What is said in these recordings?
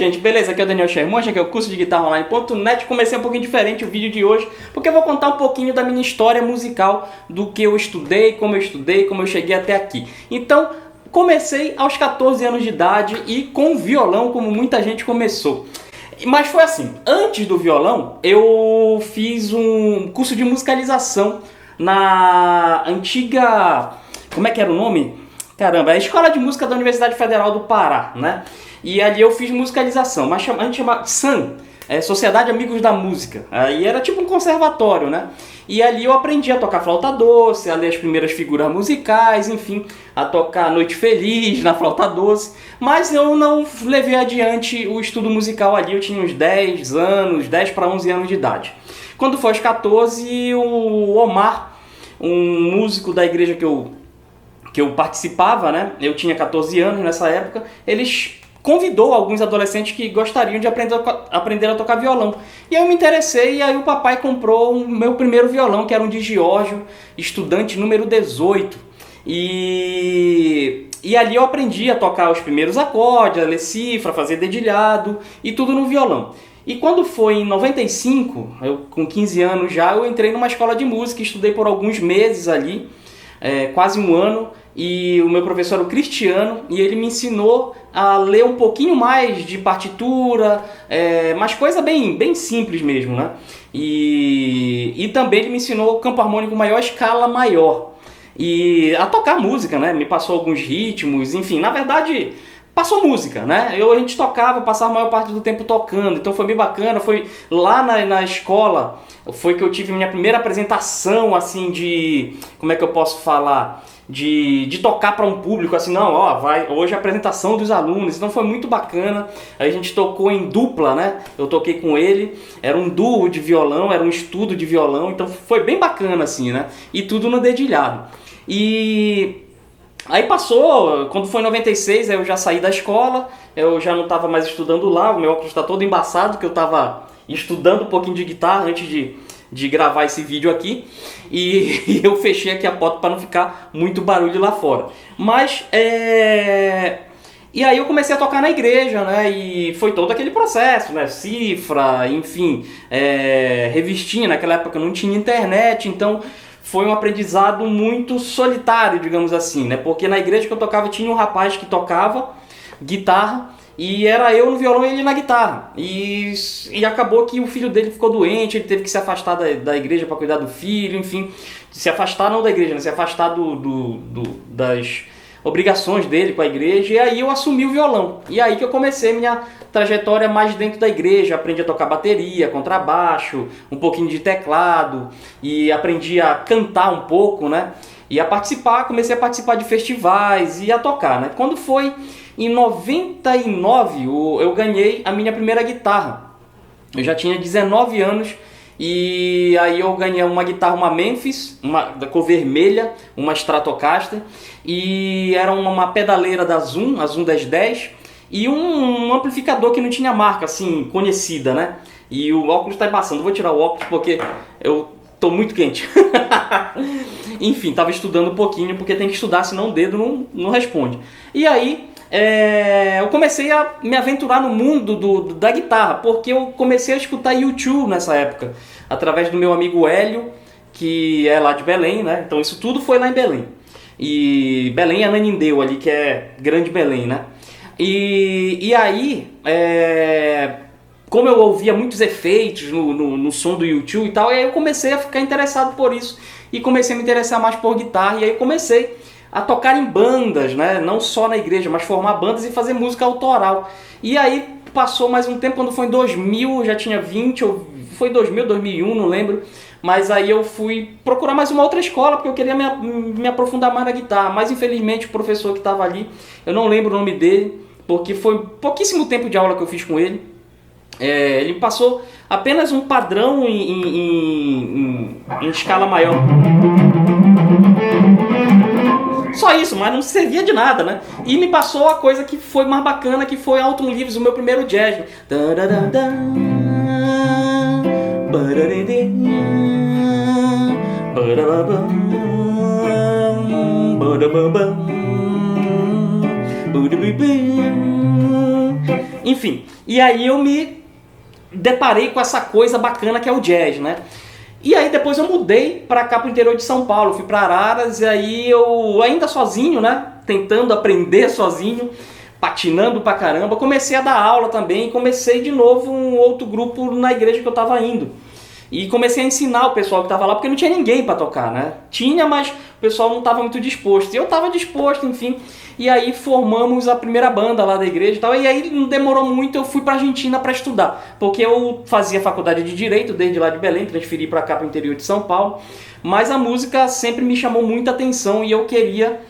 gente, beleza? Aqui é o Daniel Sherman, aqui é o curso de guitarra online.net. Comecei um pouquinho diferente o vídeo de hoje, porque eu vou contar um pouquinho da minha história musical, do que eu estudei, como eu cheguei até aqui. Então, comecei aos 14 anos de idade e com violão, como muita gente começou. Mas foi assim, antes do violão, eu fiz um curso de musicalização na antiga... Como é que era o nome? Caramba, é a Escola de Música da Universidade Federal do Pará, né? E ali eu fiz musicalização, mas a gente chama SAM, Sociedade Amigos da Música. Aí era tipo um conservatório, né? E ali eu aprendi a tocar flauta doce, a ler as primeiras figuras musicais, enfim, a tocar Noite Feliz na flauta doce. Mas eu não levei adiante o estudo musical ali, eu tinha uns 10 anos, 10 para 11 anos de idade. Quando foi aos 14, o Omar, um músico da igreja que eu participava, né? Eu tinha 14 anos nessa época, eles convidou alguns adolescentes que gostariam de aprender a tocar violão. E aí eu me interessei, e aí o papai comprou o meu primeiro violão, que era um de Giorgio, estudante número 18. E ali eu aprendi a tocar os primeiros acordes, a ler cifra, fazer dedilhado, e tudo no violão. E quando foi em 95, eu com 15 anos já, eu entrei numa escola de música, estudei por alguns meses ali, quase um ano, e o meu professor era o Cristiano, e ele me ensinou a ler um pouquinho mais de partitura, mas coisa bem simples mesmo, né? E também ele me ensinou o campo harmônico maior, escala maior, e a tocar música, né? Me passou alguns ritmos, enfim, na verdade... Passou música, né? A gente tocava, passava a maior parte do tempo tocando, então foi bem bacana. Foi lá na escola, foi que eu tive minha primeira apresentação, assim, de... Como é que eu posso falar? De tocar para um público, assim, não, ó, hoje é a apresentação dos alunos, então foi muito bacana. Aí a gente tocou em dupla, né? Eu toquei com ele, era um duo de violão, era um estudo de violão, então foi bem bacana, assim, né? E tudo no dedilhado. Aí passou, quando foi em 96, eu já saí da escola, eu já não estava mais estudando lá, o meu óculos está todo embaçado, que eu estava estudando um pouquinho de guitarra antes de gravar esse vídeo aqui, e eu fechei aqui a porta para não ficar muito barulho lá fora. Mas, e aí eu comecei a tocar na igreja, né, e foi todo aquele processo, né, cifra, enfim, revistinha, naquela época não tinha internet, então... Foi um aprendizado muito solitário, digamos assim, né? Porque na igreja que eu tocava tinha um rapaz que tocava guitarra e era eu no violão e ele na guitarra. E acabou que o filho dele ficou doente, ele teve que se afastar da igreja para cuidar do filho, enfim. Se afastar não da igreja, né? Se afastar das obrigações dele com a igreja, e aí eu assumi o violão. E aí que eu comecei minha trajetória mais dentro da igreja, aprendi a tocar bateria, contrabaixo, um pouquinho de teclado, e aprendi a cantar um pouco, né? E comecei a participar de festivais e a tocar, né? Quando foi em 99, eu ganhei a minha primeira guitarra. Eu já tinha 19 anos, e aí eu ganhei uma guitarra, uma Memphis, da cor vermelha, uma Stratocaster, e era uma pedaleira da Zoom, a Zoom 1010, e um amplificador que não tinha marca, assim, conhecida, né? E o óculos tá embaçando, vou tirar o óculos porque eu tô muito quente. Enfim, tava estudando um pouquinho, porque tem que estudar, senão o dedo não responde. E aí... eu comecei a me aventurar no mundo da guitarra, porque eu comecei a escutar YouTube nessa época, através do meu amigo Hélio, que é lá de Belém, né? Então isso tudo foi lá em Belém. E Belém é Ananindeu ali, que é Grande Belém, né? E aí, como eu ouvia muitos efeitos no som do YouTube e tal, aí eu comecei a ficar interessado por isso, e comecei a me interessar mais por guitarra, e aí comecei a tocar em bandas, né? Não só na igreja, mas formar bandas e fazer música autoral. E aí passou mais um tempo, quando foi em 2000, eu já tinha 20, ou foi 2000, 2001, não lembro. Mas aí eu fui procurar mais uma outra escola, porque eu queria me aprofundar mais na guitarra. Mas infelizmente o professor que estava ali, eu não lembro o nome dele, porque foi pouquíssimo tempo de aula que eu fiz com ele. Ele passou apenas um padrão em escala maior. Só isso, mas não servia de nada, né? E me passou a coisa que foi mais bacana, que foi Alton Livres, o meu primeiro jazz. Enfim, e aí eu me deparei com essa coisa bacana que é o jazz, né? E aí depois eu mudei pra cá pro interior de São Paulo, fui pra Araras, e aí eu ainda sozinho, né? Tentando aprender sozinho, patinando pra caramba, comecei a dar aula também, comecei de novo um outro grupo na igreja que eu tava indo. E comecei a ensinar o pessoal que estava lá, porque não tinha ninguém para tocar, né? Tinha, mas o pessoal não estava muito disposto. E eu estava disposto, enfim. E aí formamos a primeira banda lá da igreja e tal. E aí não demorou muito, eu fui para a Argentina para estudar. Porque eu fazia faculdade de Direito desde lá de Belém, transferi para cá, para o interior de São Paulo. Mas a música sempre me chamou muita atenção e eu queria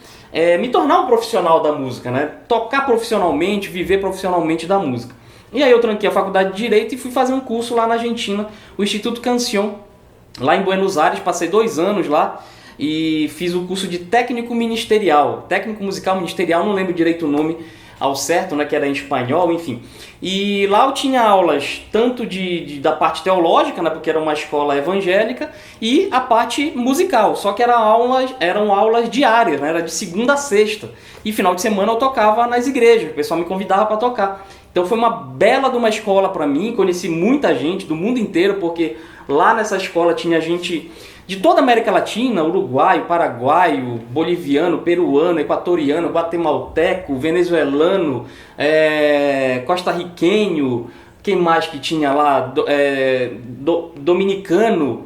me tornar um profissional da música, né? Tocar profissionalmente, viver profissionalmente da música. E aí eu tranquei a faculdade de Direito e fui fazer um curso lá na Argentina, o Instituto Canción, lá em Buenos Aires, passei 2 anos lá e fiz o curso de técnico ministerial, técnico musical ministerial, não lembro direito o nome ao certo, né, que era em espanhol, enfim. E lá eu tinha aulas tanto da parte teológica, né, porque era uma escola evangélica, e a parte musical, só que eram aulas diárias, né, era de segunda a sexta. E final de semana eu tocava nas igrejas, o pessoal me convidava para tocar. Então foi uma bela de uma escola para mim, conheci muita gente do mundo inteiro, porque lá nessa escola tinha gente de toda a América Latina, uruguaio, paraguaio, boliviano, peruano, equatoriano, guatemalteco, venezuelano, costarriquenho, quem mais que tinha lá? Dominicano,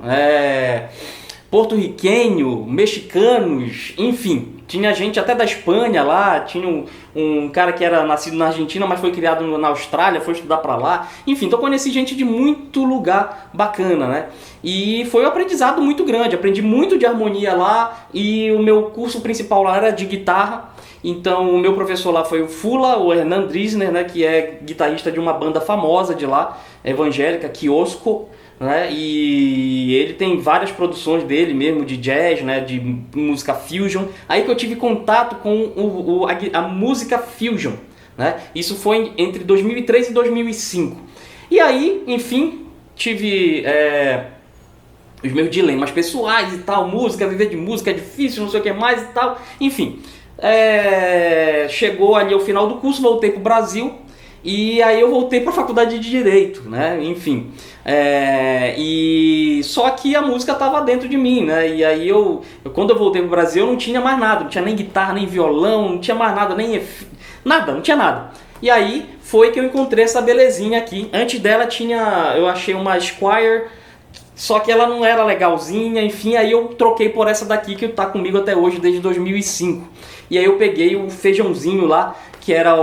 porto-riquenho, mexicanos, enfim. Tinha gente até da Espanha lá, tinha um cara que era nascido na Argentina, mas foi criado na Austrália, foi estudar pra lá. Enfim, então conheci gente de muito lugar bacana, né? E foi um aprendizado muito grande, aprendi muito de harmonia lá e o meu curso principal lá era de guitarra. Então o meu professor lá foi o Fula, o Hernan Drisner, né, que é guitarrista de uma banda famosa de lá, evangélica, Kiosko. Né? E ele tem várias produções dele mesmo, de jazz, né? De música fusion. Aí que eu tive contato com a música fusion, né? Isso foi entre 2003 e 2005. E aí, enfim, tive os meus dilemas pessoais e tal. Música, viver de música é difícil, não sei o que mais e tal. Enfim, chegou ali ao final do curso, voltei pro Brasil. E aí eu voltei para a faculdade de Direito, né? Enfim. E só que a música estava dentro de mim, né? E aí quando eu voltei para o Brasil, eu não tinha mais nada, não tinha nem guitarra, nem violão, não tinha mais nada, nada, não tinha nada. E aí foi que eu encontrei essa belezinha aqui. Antes dela eu achei uma Squier, só que ela não era legalzinha, enfim, aí eu troquei por essa daqui que tá comigo até hoje, desde 2005. E aí eu peguei o feijãozinho lá, que era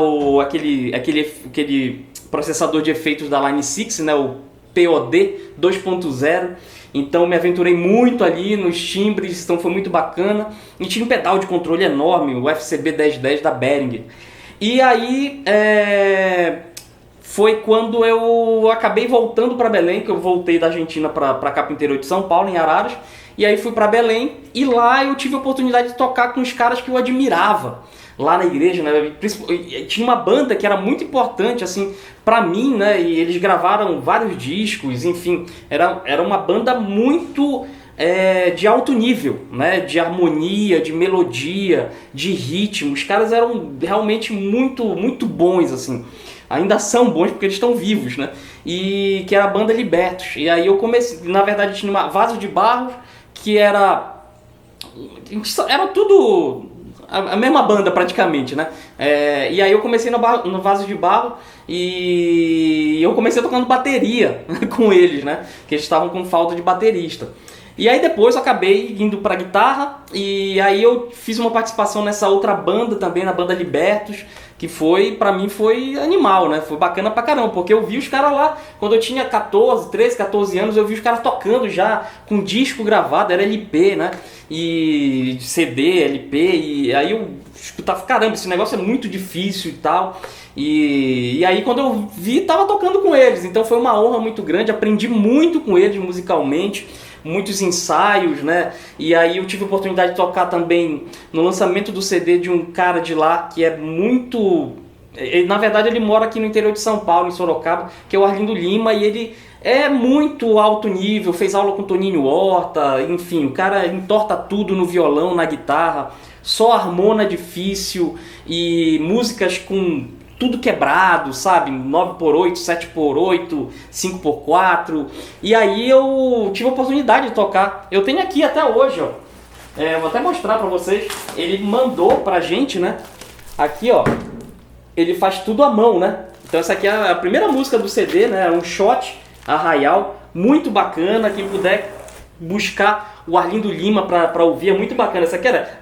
aquele processador de efeitos da Line 6, né, o POD 2.0. Então me aventurei muito ali nos timbres, então foi muito bacana. E tinha um pedal de controle enorme, o FCB 1010 da Behringer. E aí foi quando eu acabei voltando para Belém, que eu voltei da Argentina para cá, para o interior de São Paulo, em Araras. E aí fui para Belém e lá eu tive a oportunidade de tocar com os caras que eu admirava lá na igreja, né? Tinha uma banda que era muito importante assim para mim, né? E eles gravaram vários discos, enfim, era uma banda muito de alto nível, né? De harmonia, de melodia, de ritmo. Os caras eram realmente muito, muito bons, assim. Ainda são bons porque eles estão vivos, né? E que era a banda Libertos. E aí eu comecei, na verdade tinha uma Vaso de Barro, que era tudo a mesma banda praticamente, né? E aí eu comecei no Vaso de Barro e eu comecei tocando bateria com eles, né? Que eles estavam com falta de baterista. E aí depois eu acabei indo pra guitarra e aí eu fiz uma participação nessa outra banda também, na banda Libertos, que pra mim foi animal, né? Foi bacana pra caramba, porque eu vi os caras lá, quando eu tinha 13, 14 anos, eu vi os caras tocando já com disco gravado, era LP, né? E CD, LP, e aí eu escutava, caramba, esse negócio é muito difícil e tal. E aí quando eu vi, tava tocando com eles, então foi uma honra muito grande, aprendi muito com eles musicalmente, muitos ensaios, né? E aí eu tive a oportunidade de tocar também no lançamento do CD de um cara de lá que é muito... Na verdade ele mora aqui no interior de São Paulo, em Sorocaba, que é o Arlindo Lima, e ele é muito alto nível, fez aula com Toninho Horta, enfim, o cara entorta tudo no violão, na guitarra, só harmona difícil e músicas com tudo quebrado, sabe? 9x8, 7x8, 5x4. E aí eu tive a oportunidade de tocar. Eu tenho aqui até hoje, ó. Vou até mostrar pra vocês. Ele mandou pra gente, né? Aqui, ó. Ele faz tudo à mão, né? Então essa aqui é a primeira música do CD, né? É um shot Arraial, muito bacana. Quem puder buscar o Arlindo Lima pra ouvir, é muito bacana. Essa aqui era...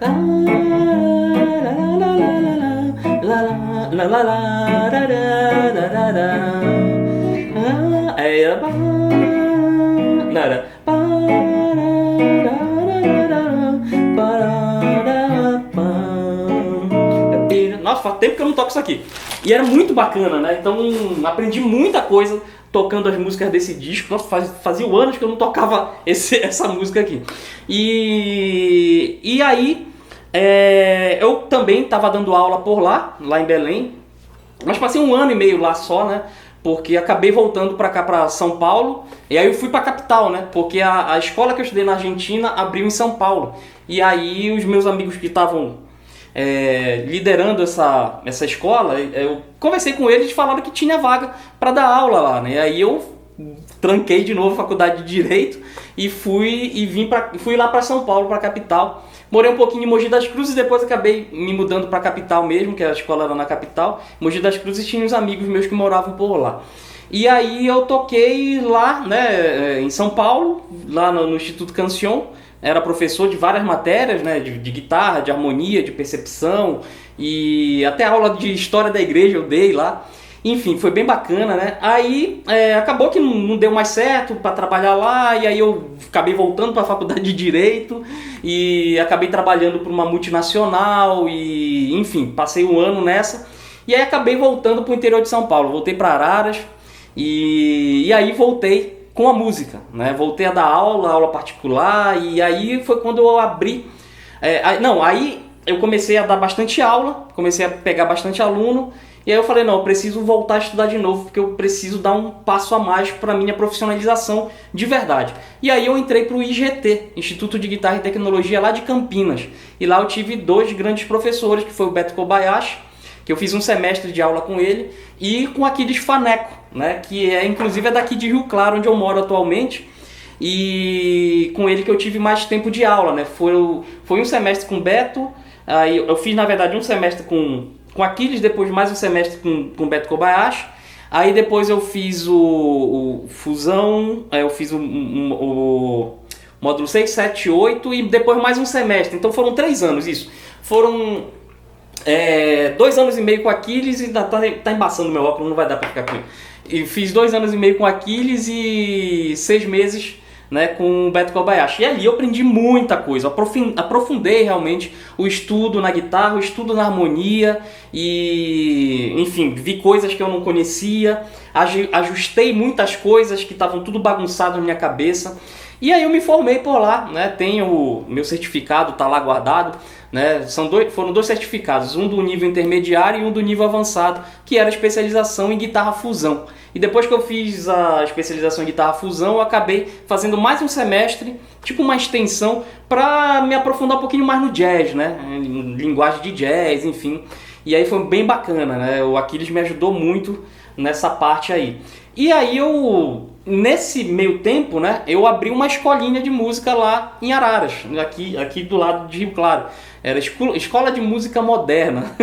Nossa, faz tempo que eu não toco isso aqui. E era muito bacana, né? Então aprendi muita coisa tocando as músicas desse disco. Nossa, fazia anos que eu não tocava essa música aqui. E aí eu também estava dando aula por lá em Belém. Mas passei 1 ano e meio lá só, né? Porque acabei voltando para cá, para São Paulo. E aí eu fui para a capital, né? Porque a escola que eu estudei na Argentina abriu em São Paulo. E aí os meus amigos que estavam liderando essa escola, eu conversei com eles e falaram que tinha vaga para dar aula lá, né? E aí eu tranquei de novo a faculdade de Direito e fui lá para São Paulo, para a capital. Morei um pouquinho em Mogi das Cruzes e depois acabei me mudando para a capital mesmo, que a escola era na capital. Mogi das Cruzes tinha uns amigos meus que moravam por lá. E aí eu toquei lá, né, em São Paulo, lá no Instituto Cancion. Era professor de várias matérias, né, de guitarra, de harmonia, de percepção, e até aula de história da igreja eu dei lá. Enfim, foi bem bacana, né? Aí acabou que não deu mais certo para trabalhar lá, e aí eu acabei voltando para a faculdade de Direito e acabei trabalhando para uma multinacional e, enfim, passei 1 ano nessa. E aí acabei voltando para o interior de São Paulo, voltei para Araras e aí voltei com a música, né? Voltei a dar aula particular, e aí foi quando eu abri... aí eu comecei a dar bastante aula, comecei a pegar bastante aluno, e aí eu falei, não, eu preciso voltar a estudar de novo, porque eu preciso dar um passo a mais para a minha profissionalização de verdade. E aí eu entrei para o IGT, Instituto de Guitarra e Tecnologia, lá de Campinas. E lá eu tive 2 grandes professores, que foi o Beto Kobayashi, que eu fiz um semestre de aula com ele, e com Aquiles Faneco, né, que inclusive é daqui de Rio Claro, onde eu moro atualmente, e com ele que eu tive mais tempo de aula, né. Foi um semestre com o Beto, aí eu fiz na verdade um semestre com Aquiles, depois mais um semestre com o Beto Kobayashi, aí depois eu fiz o Fusão, eu fiz o módulo 6, 7, 8 e depois mais um semestre, então foram 3 anos isso. Foram 2 anos e meio com Aquiles e ainda tá embaçando meu óculos, não vai dar pra ficar com ele. E fiz 2 anos e meio com Aquiles e 6 meses, né, com o Beto Kobayashi. E ali eu aprendi muita coisa, aprofundei realmente o estudo na guitarra, o estudo na harmonia e, enfim, vi coisas que eu não conhecia, ajustei muitas coisas que estavam tudo bagunçado na minha cabeça. E aí eu me formei por lá, né? Tenho o meu certificado, tá lá guardado, né? Foram 2 certificados, um do nível intermediário e um do nível avançado, que era a especialização em guitarra fusão. E depois que eu fiz a especialização em guitarra fusão, eu acabei fazendo mais um semestre, tipo uma extensão, para me aprofundar um pouquinho mais no jazz, né? Linguagem de jazz, enfim. E aí foi bem bacana, né? O Aquiles me ajudou muito nessa parte aí. E aí nesse meio tempo, né, eu abri uma escolinha de música lá em Araras, aqui do lado de Rio Claro. Era escola de música moderna.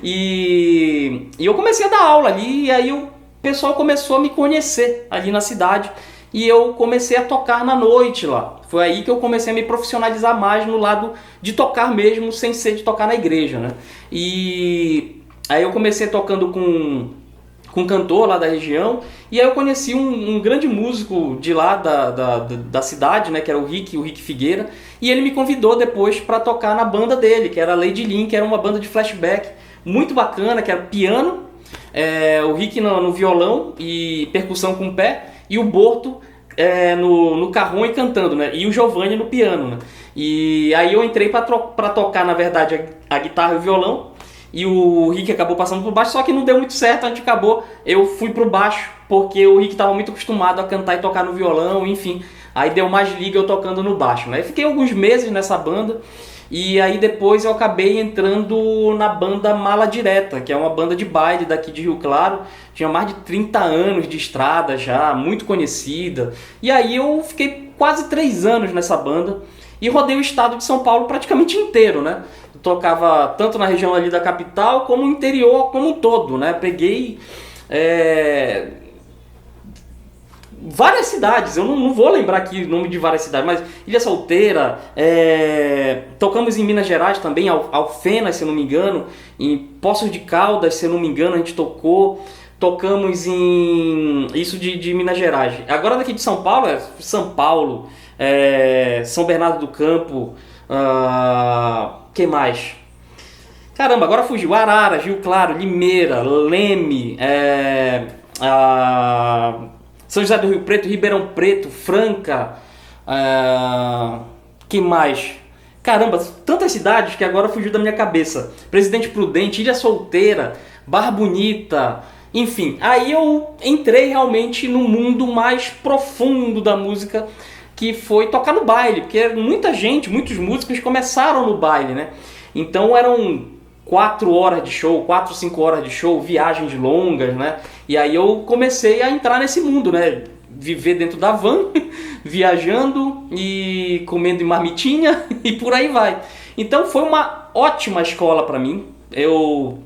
E eu comecei a dar aula ali, e aí o pessoal começou a me conhecer ali na cidade. E eu comecei a tocar na noite lá. Foi aí que eu comecei a me profissionalizar mais no lado de tocar mesmo, sem ser de tocar na igreja, né? E aí eu comecei tocando com um cantor lá da região, e aí eu conheci um grande músico de lá da cidade, né, que era o Rick Figueira, e ele me convidou depois para tocar na banda dele, que era a Lady Lin, que era uma banda de flashback muito bacana, que era piano, o Rick no violão e percussão com o pé, e o Borto no carrom e cantando, né, e o Giovanni no piano, né. E aí eu entrei para tocar, na verdade, a guitarra e o violão, e o Rick acabou passando por baixo, só que não deu muito certo, eu fui pro baixo, porque o Rick estava muito acostumado a cantar e tocar no violão, enfim, aí deu mais liga eu tocando no baixo, né? Eu fiquei alguns meses nessa banda, E aí depois eu acabei entrando na banda Mala Direta, que é uma banda de baile daqui de Rio Claro. Tinha mais de 30 anos de estrada já, muito conhecida. E aí eu fiquei quase 3 anos nessa banda e rodei o estado de São Paulo praticamente inteiro, né? Eu tocava tanto na região ali da capital como no interior como um todo, né? Peguei várias cidades, eu não vou lembrar aqui o nome de várias cidades, mas Ilha Solteira, tocamos em Minas Gerais também, Alfenas, se eu não me engano, em Poços de Caldas, se eu não me engano, a gente tocamos em isso de Minas Gerais. Agora daqui de São Paulo, São Paulo, São Bernardo do Campo, que mais? Caramba, agora fugiu. Araras, Rio Claro, Limeira, Leme, São José do Rio Preto, Ribeirão Preto, Franca, que mais? Caramba, tantas cidades que agora fugiu da minha cabeça. Presidente Prudente, Ilha Solteira, Barra Bonita, enfim. Aí eu entrei realmente no mundo mais profundo da música, que foi tocar no baile, porque muitos músicos começaram no baile, né? Então eram 4 horas de show, 4, 5 horas de show, viagens longas, né? E aí eu comecei a entrar nesse mundo, né? Viver dentro da van, viajando e comendo em marmitinha e por aí vai. Então foi uma ótima escola para mim. Eu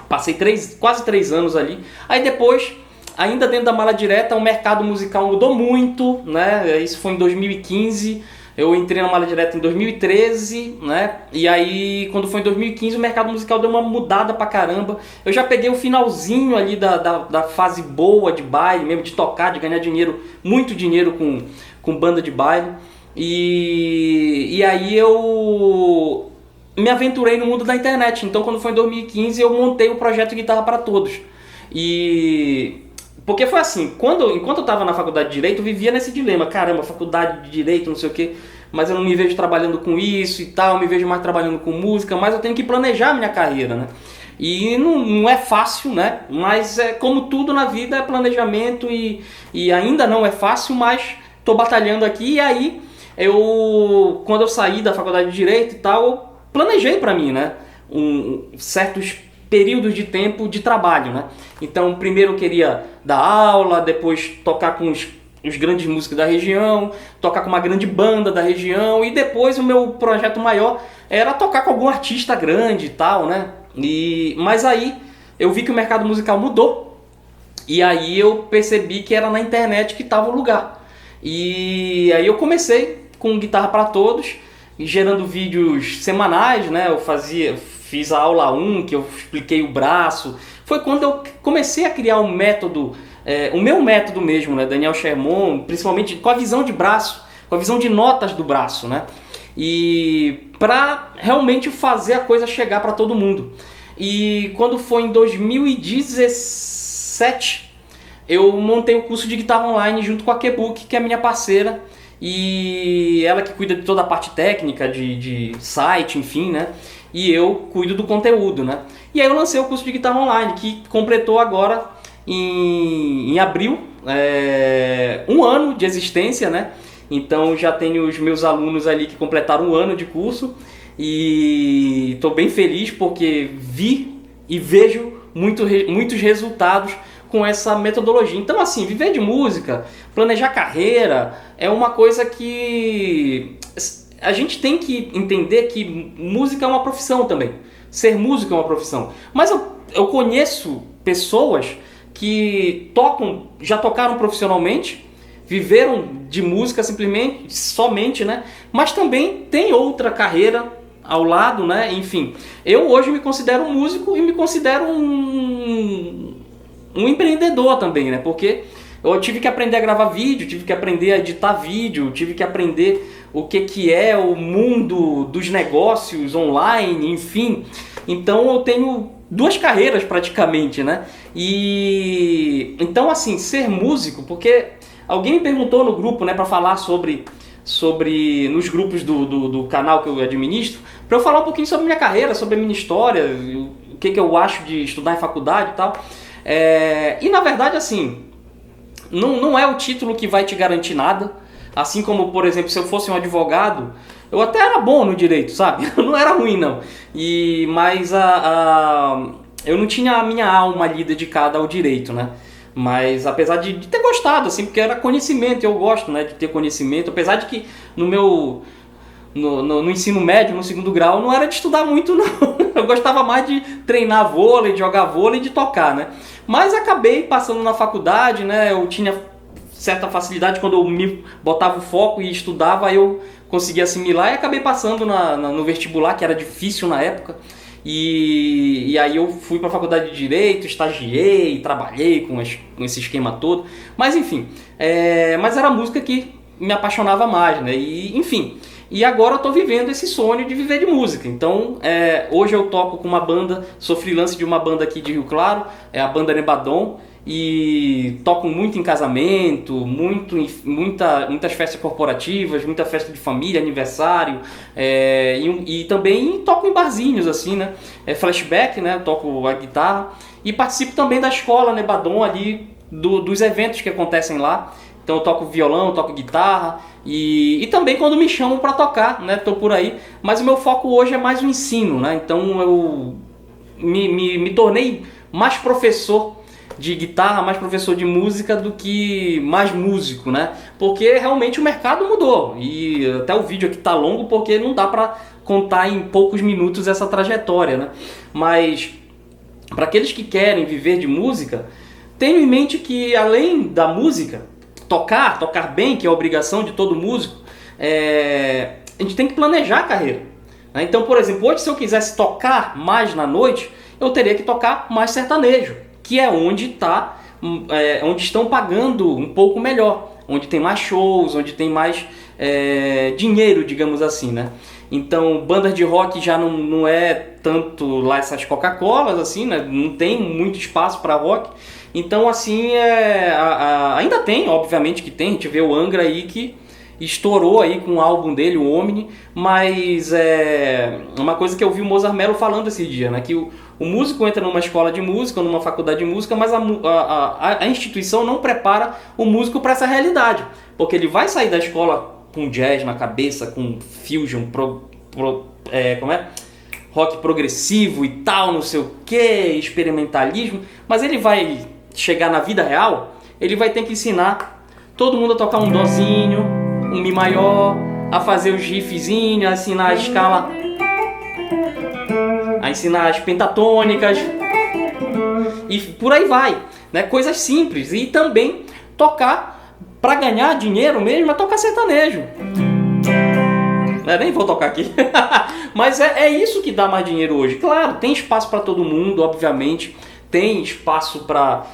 passei quase 3 anos ali. Aí depois, ainda dentro da Mala Direta, o mercado musical mudou muito, né? Isso foi em 2015. Eu entrei na Mala Direta em 2013, né? E aí, quando foi em 2015, o mercado musical deu uma mudada pra caramba. Eu já peguei o finalzinho ali da fase boa de baile, mesmo de tocar, de ganhar dinheiro, muito dinheiro com banda de baile. E aí eu me aventurei no mundo da internet. Então, quando foi em 2015, eu montei o projeto Guitarra para Todos. Porque foi assim, enquanto eu estava na faculdade de Direito, eu vivia nesse dilema. Caramba, faculdade de Direito, não sei o quê, mas eu não me vejo trabalhando com isso e tal, eu me vejo mais trabalhando com música, mas eu tenho que planejar a minha carreira, né? E não é fácil, né? Mas como tudo na vida, é planejamento e ainda não é fácil, mas estou batalhando aqui. E aí, quando eu saí da faculdade de Direito e tal, eu planejei para mim, né? Certos períodos de tempo de trabalho, né? Então, primeiro eu queria dar aula, depois tocar com os grandes músicos da região, tocar com uma grande banda da região, e depois o meu projeto maior era tocar com algum artista grande e tal, né? Mas aí eu vi que o mercado musical mudou, e aí eu percebi que era na internet que estava o lugar. E aí eu comecei com Guitarra para Todos, gerando vídeos semanais, né? Fiz a aula 1, que eu expliquei o braço. Foi quando eu comecei a criar um método, o meu método mesmo, né? Daniel Sherman, principalmente com a visão de braço, com a visão de notas do braço, né? E para realmente fazer a coisa chegar para todo mundo. E quando foi em 2017, eu montei o curso de guitarra online junto com a Kebook, que é minha parceira, e ela que cuida de toda a parte técnica, de site, enfim, né? E eu cuido do conteúdo, né? E aí eu lancei o curso de guitarra online, que completou agora em abril, 1 ano de existência, né? Então já tenho os meus alunos ali que completaram 1 ano de curso e estou bem feliz porque vi e vejo muitos resultados com essa metodologia. Então assim, viver de música, planejar carreira é uma coisa que a gente tem que entender que música é uma profissão também. Ser músico é uma profissão. Mas eu conheço pessoas que já tocaram profissionalmente, viveram de música somente, né? Mas também tem outra carreira ao lado, né? Enfim, eu hoje me considero um músico e me considero um empreendedor também, né? Porque eu tive que aprender a gravar vídeo, tive que aprender a editar vídeo, tive que aprender o que é o mundo dos negócios online, enfim. Então eu tenho 2 carreiras praticamente, né? E então assim, ser músico, porque alguém me perguntou no grupo, né, para falar sobre nos grupos do canal que eu administro, para eu falar um pouquinho sobre minha carreira, sobre a minha história, o que eu acho de estudar em faculdade e tal. E na verdade assim, não é o título que vai te garantir nada, Assim como, por exemplo, se eu fosse um advogado, eu até era bom no direito, sabe? Eu não era ruim, não. Mas eu não tinha a minha alma ali dedicada ao direito, né? Mas apesar de ter gostado, assim, porque era conhecimento, eu gosto, né, de ter conhecimento, apesar de que no ensino médio, no segundo grau, não era de estudar muito, não. Eu gostava mais de treinar vôlei, de jogar vôlei e de tocar, né? Mas acabei passando na faculdade, né? Eu tinha certa facilidade quando eu me botava o foco e estudava, aí eu conseguia assimilar e acabei passando no vestibular, que era difícil na época. E aí eu fui para a faculdade de Direito, estagiei, trabalhei com esse esquema todo. Mas enfim, mas era a música que me apaixonava mais, né? E enfim, e agora eu tô vivendo esse sonho de viver de música. Então, hoje eu toco com uma banda, sou freelance de uma banda aqui de Rio Claro, é a banda Nebadon, e toco muito em casamento, muitas festas corporativas, muita festa de família, aniversário, e também toco em barzinhos, assim, né? Flashback, né? Toco a guitarra e participo também da escola Nebadon ali, dos eventos que acontecem lá. Então eu toco violão, toco guitarra e também quando me chamam para tocar, né? Tô por aí. Mas o meu foco hoje é mais o ensino, né? Então eu me tornei mais professor de guitarra, mais professor de música do que mais músico, né? Porque realmente o mercado mudou e até o vídeo aqui tá longo porque não dá para contar em poucos minutos essa trajetória, né? Mas para aqueles que querem viver de música, tenham em mente que além da música, tocar bem, que é a obrigação de todo músico, a gente tem que planejar a carreira, né? Então, por exemplo, hoje se eu quisesse tocar mais na noite, eu teria que tocar mais sertanejo, que é onde estão pagando um pouco melhor, onde tem mais shows, onde tem mais dinheiro, digamos assim, né? Então, bandas de rock já não é tanto lá essas Coca-Colas, assim, né? Não tem muito espaço para rock. Então, assim, ainda tem, obviamente que tem, a gente vê o Angra aí que estourou aí com o álbum dele, o Omni, mas é uma coisa que eu vi o Mozart Mello falando esse dia, né? Que o músico entra numa escola de música, numa faculdade de música, mas a instituição não prepara o músico para essa realidade, porque ele vai sair da escola com jazz na cabeça, com fusion, rock progressivo e tal, não sei o que, experimentalismo, mas ele vai chegar na vida real, ele vai ter que ensinar todo mundo a tocar um dozinho, um mi maior, a fazer os riffzinhos, a ensinar a escala, a ensinar as pentatônicas e por aí vai, né? Coisas simples. E também tocar para ganhar dinheiro mesmo, é tocar sertanejo. Nem vou tocar aqui. Mas é isso que dá mais dinheiro hoje. Claro, tem espaço para todo mundo, obviamente. Tem espaço para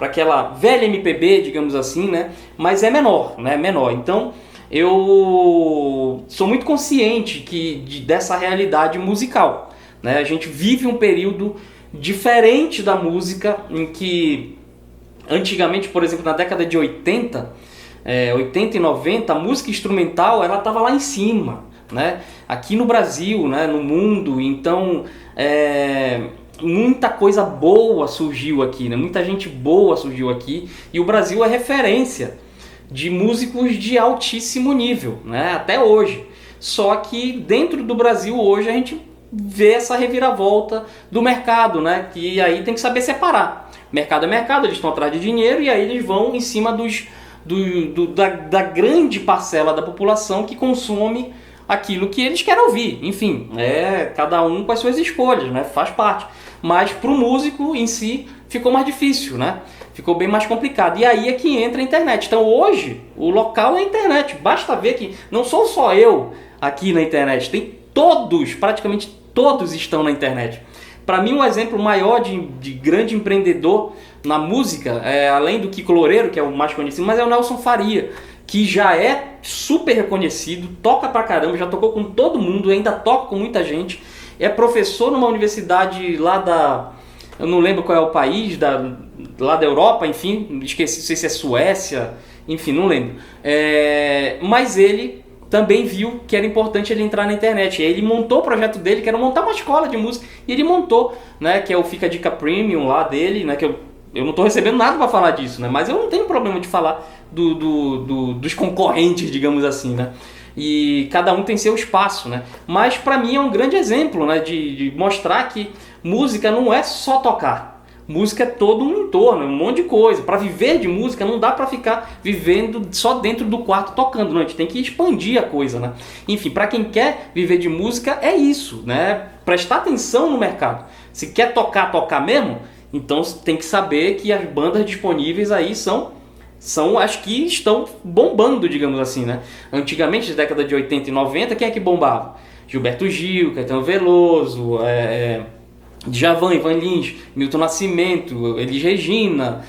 aquela velha MPB, digamos assim, né? Mas é menor, né? Menor. Então, eu sou muito consciente dessa realidade musical, né? A gente vive um período diferente da música, em que antigamente, por exemplo, na década de 80 e 90, a música instrumental ela estava lá em cima, né? Aqui no Brasil, né? No mundo. Então, muita coisa boa surgiu aqui, né? Muita gente boa surgiu aqui, e o Brasil é referência de músicos de altíssimo nível, né? Até hoje. Só que dentro do Brasil hoje a gente vê essa reviravolta do mercado, né? Que aí tem que saber separar. Mercado é mercado, eles estão atrás de dinheiro e aí eles vão em cima da grande parcela da população que consome aquilo que eles querem ouvir. Enfim, cada um com as suas escolhas, né? Faz parte. Mas para o músico em si ficou mais difícil, né? Ficou bem mais complicado. E aí é que entra a internet. Então hoje o local é a internet. Basta ver que não sou só eu aqui na internet. Tem praticamente todos estão na internet. Para mim um exemplo maior de grande empreendedor na música, além do Kiko Loureiro, que é o mais conhecido, mas é o Nelson Faria, que já é super reconhecido, toca pra caramba, já tocou com todo mundo, ainda toca com muita gente. É professor numa universidade lá eu não lembro qual é o país, lá da Europa, enfim, esqueci, não sei se é Suécia, enfim, não lembro. Mas ele também viu que era importante ele entrar na internet. E aí ele montou o projeto dele, que era montar uma escola de música, e ele montou, né, que é o Fica a Dica Premium lá dele, né, que eu não estou recebendo nada para falar disso, né? Mas eu não tenho problema de falar dos concorrentes, digamos assim, né? E cada um tem seu espaço, né? Mas para mim é um grande exemplo, né? De mostrar que música não é só tocar. Música é todo um entorno, um monte de coisa. Para viver de música não dá para ficar vivendo só dentro do quarto tocando, não. A gente tem que expandir a coisa, né? Enfim, para quem quer viver de música é isso, né? Prestar atenção no mercado. Se quer tocar mesmo, então tem que saber que as bandas disponíveis aí são as que estão bombando, digamos assim, né? Antigamente, na década de 80 e 90, quem é que bombava? Gilberto Gil, Caetano Veloso, Djavan, Ivan Lins, Milton Nascimento, Elis Regina,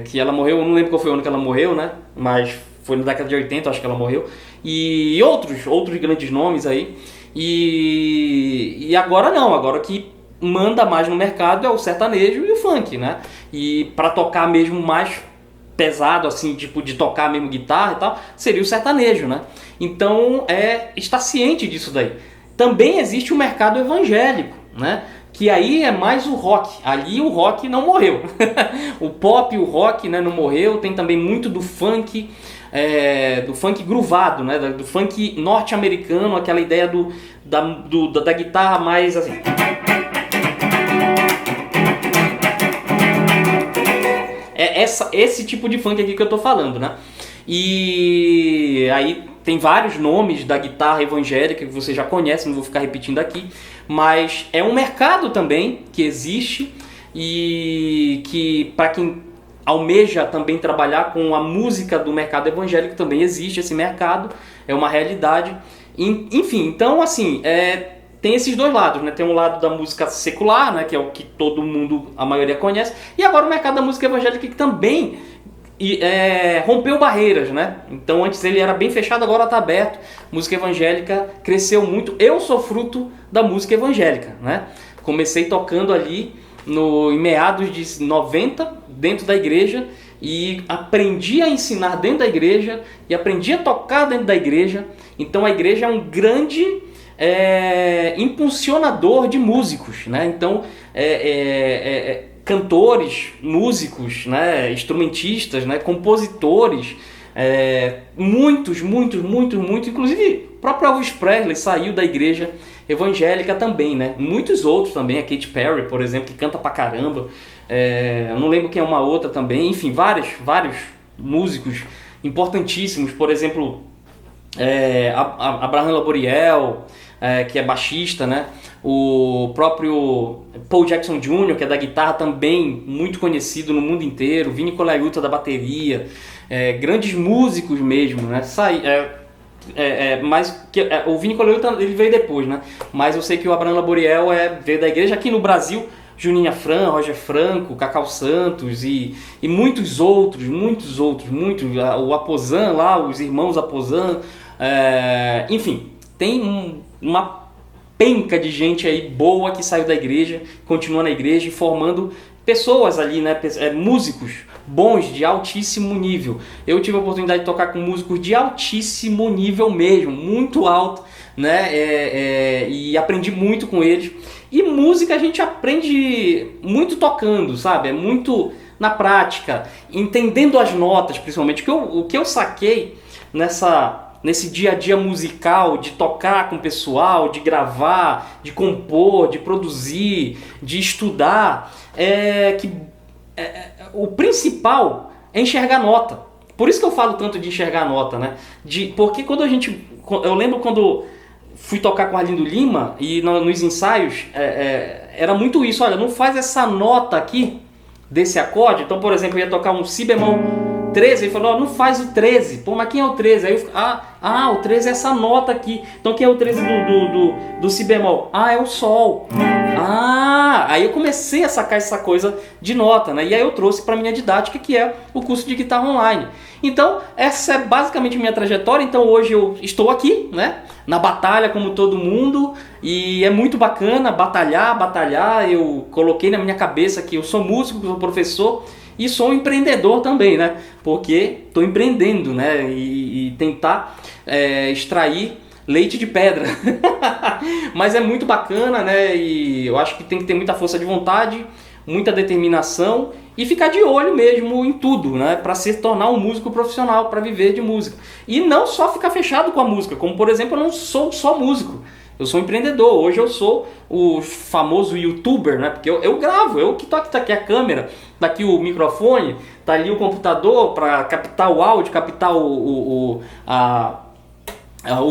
que ela morreu, eu não lembro qual foi o ano que ela morreu, né? Mas foi na década de 80, acho que ela morreu. E outros grandes nomes aí. E agora não, agora que manda mais no mercado é o sertanejo e o funk, né? E para tocar mesmo mais pesado, assim, tipo de tocar mesmo guitarra e tal, seria o sertanejo, né? Então, está ciente disso daí. Também existe o mercado evangélico, né? Que aí é mais o rock. Ali o rock não morreu. O pop e o rock, né, não morreu. Tem também muito do funk groovado, né? Do funk norte-americano, aquela ideia da guitarra mais assim. Esse tipo de funk aqui que eu tô falando, né? E aí tem vários nomes da guitarra evangélica que você já conhece, não vou ficar repetindo aqui, mas é um mercado também que existe e que para quem almeja também trabalhar com a música do mercado evangélico também existe esse mercado, é uma realidade. Enfim, então assim, tem esses dois lados, né? Tem um lado da música secular, né? Que é o que todo mundo, a maioria conhece, e agora o mercado da música evangélica que também rompeu barreiras, né? Então antes ele era bem fechado, agora está aberto. Música evangélica cresceu muito. Eu sou fruto da música evangélica, né? Comecei tocando ali em meados de 90 dentro da igreja e aprendi a ensinar dentro da igreja e aprendi a tocar dentro da igreja. Então a igreja é um grande impulsionador de músicos, né? Então cantores, músicos, né, instrumentistas, né, compositores, muitos, inclusive o próprio Elvis Presley saiu da igreja evangélica também, né, muitos outros também, a Katy Perry, por exemplo, que canta pra caramba, eu não lembro quem é uma outra também, enfim, vários músicos importantíssimos, por exemplo, Abraham Laboriel, que é baixista, né? O próprio Paul Jackson Jr., que é da guitarra, também muito conhecido no mundo inteiro, Vini Colaiuta da bateria, grandes músicos mesmo, né? Mas o Vini Colaiuta ele veio depois, né? Mas eu sei que o Abraham Laboriel veio da igreja. Aqui no Brasil, Juninho Afran, Roger Franco, Cacau Santos e muitos outros, o Aposan lá, os irmãos Aposan, enfim, tem uma penca de gente aí boa que saiu da igreja, continua na igreja e formando pessoas ali, né, músicos bons de altíssimo nível. Eu tive a oportunidade de tocar com músicos de altíssimo nível mesmo, muito alto, né, e aprendi muito com eles. E música a gente aprende muito tocando, sabe? É muito na prática, entendendo as notas, principalmente. O que eu saquei nesse dia a dia musical, de tocar com o pessoal, de gravar, de compor, de produzir, de estudar, o principal é enxergar nota. Por isso que eu falo tanto de enxergar nota, né? Porque eu lembro quando fui tocar com Arlindo Lima e nos ensaios era muito isso. Olha, não faz essa nota aqui desse acorde. Então, por exemplo, eu ia tocar um si bemol 13, ele falou, não faz o 13. Pô, mas quem é o 13? Aí eu o 13 é essa nota aqui. Então quem é o 13 do si bemol? É o sol. Aí eu comecei a sacar essa coisa de nota, né? E aí eu trouxe para minha didática, que é o curso de guitarra online. Então, essa é basicamente minha trajetória. Então hoje eu estou aqui, né? Na batalha como todo mundo. E é muito bacana batalhar. Eu coloquei na minha cabeça que eu sou músico, sou professor e sou um empreendedor também, né? Porque estou empreendendo, né? E tentar extrair leite de pedra. Mas é muito bacana, né? E eu acho que tem que ter muita força de vontade, muita determinação e ficar de olho mesmo em tudo, né, para se tornar um músico profissional, para viver de música. E não só ficar fechado com a música, como por exemplo, eu não sou só músico. Eu sou empreendedor, hoje eu sou o famoso youtuber, né? Porque eu gravo, eu que tô aqui, tá aqui a câmera, tá aqui o microfone, tá ali o computador para captar o áudio, captar o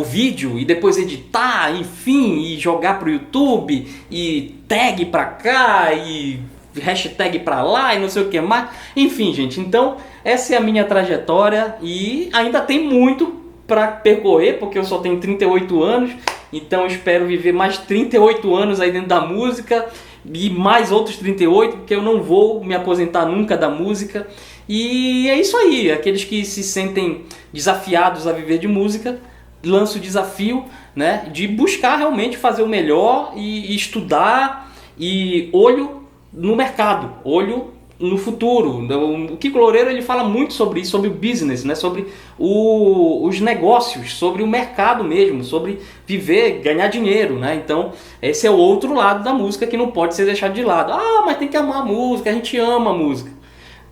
vídeo e depois editar, enfim, e jogar pro YouTube, e tag pra cá, e hashtag pra lá, e não sei o que mais. Enfim, gente, então essa é a minha trajetória e ainda tem muito para percorrer, porque eu só tenho 38 anos, então eu espero viver mais 38 anos aí dentro da música e mais outros 38, porque eu não vou me aposentar nunca da música. E é isso aí, aqueles que se sentem desafiados a viver de música, lanço o desafio, né, de buscar realmente fazer o melhor e estudar, e olho no mercado, olho no futuro. O Kiko Loureiro, ele fala muito sobre isso, sobre o business, né? Sobre os negócios, sobre o mercado mesmo, sobre viver, ganhar dinheiro, né? Então, esse é o outro lado da música que não pode ser deixado de lado. Ah, mas tem que amar a música, a gente ama a música.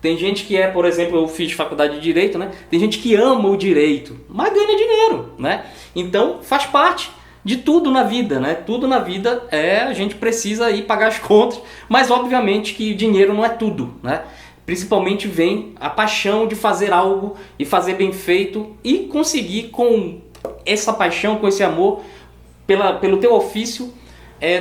Tem gente que por exemplo, eu fiz faculdade de Direito, né? Tem gente que ama o direito, mas ganha dinheiro, né? Então, faz parte de tudo na vida, né? Tudo na vida a gente precisa ir pagar as contas, mas obviamente que dinheiro não é tudo, né? Principalmente vem a paixão de fazer algo e fazer bem feito e conseguir com essa paixão, com esse amor pelo teu ofício,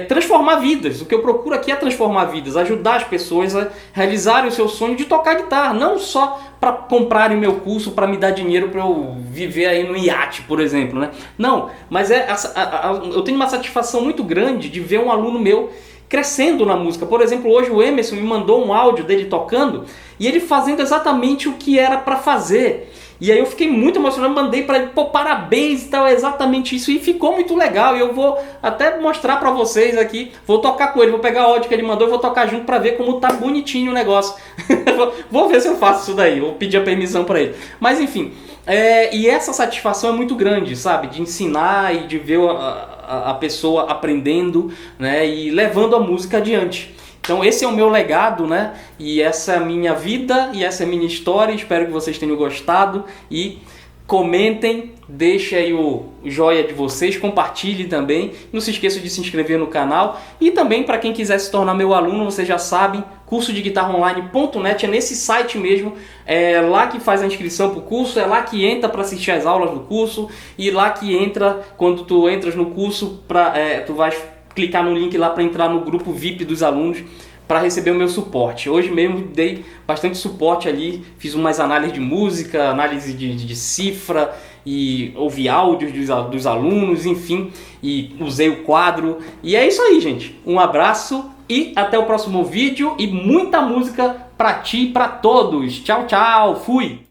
transformar vidas. O que eu procuro aqui é transformar vidas, ajudar as pessoas a realizarem o seu sonho de tocar guitarra, não só para comprarem meu curso, para me dar dinheiro para eu viver aí no iate, por exemplo, né? Não, mas eu tenho uma satisfação muito grande de ver um aluno meu crescendo na música. Por exemplo, hoje o Emerson me mandou um áudio dele tocando e ele fazendo exatamente o que era para fazer. E aí eu fiquei muito emocionado, mandei para ele, pô, parabéns e tal, é exatamente isso, e ficou muito legal. E eu vou até mostrar para vocês aqui, vou tocar com ele, vou pegar o áudio que ele mandou e vou tocar junto para ver como tá bonitinho o negócio. Vou ver se eu faço isso daí, vou pedir a permissão para ele. Mas enfim, e essa satisfação é muito grande, sabe, de ensinar e de ver a pessoa aprendendo, né, e levando a música adiante. Então esse é o meu legado, né? E essa é a minha vida e essa é a minha história. Espero que vocês tenham gostado e comentem, deixem aí o joinha de vocês, compartilhem também. Não se esqueça de se inscrever no canal. E também para quem quiser se tornar meu aluno, vocês já sabem, cursodeguitarraonline.net, é nesse site mesmo, é lá que faz a inscrição para o curso, é lá que entra para assistir as aulas do curso e lá que entra, quando tu entras no curso, tu vais clicar no link lá para entrar no grupo VIP dos alunos para receber o meu suporte. Hoje mesmo dei bastante suporte ali, fiz umas análises de música, análise de cifra e ouvi áudios dos alunos, enfim, e usei o quadro. E é isso aí, gente. Um abraço e até o próximo vídeo e muita música para ti e para todos. Tchau, tchau. Fui!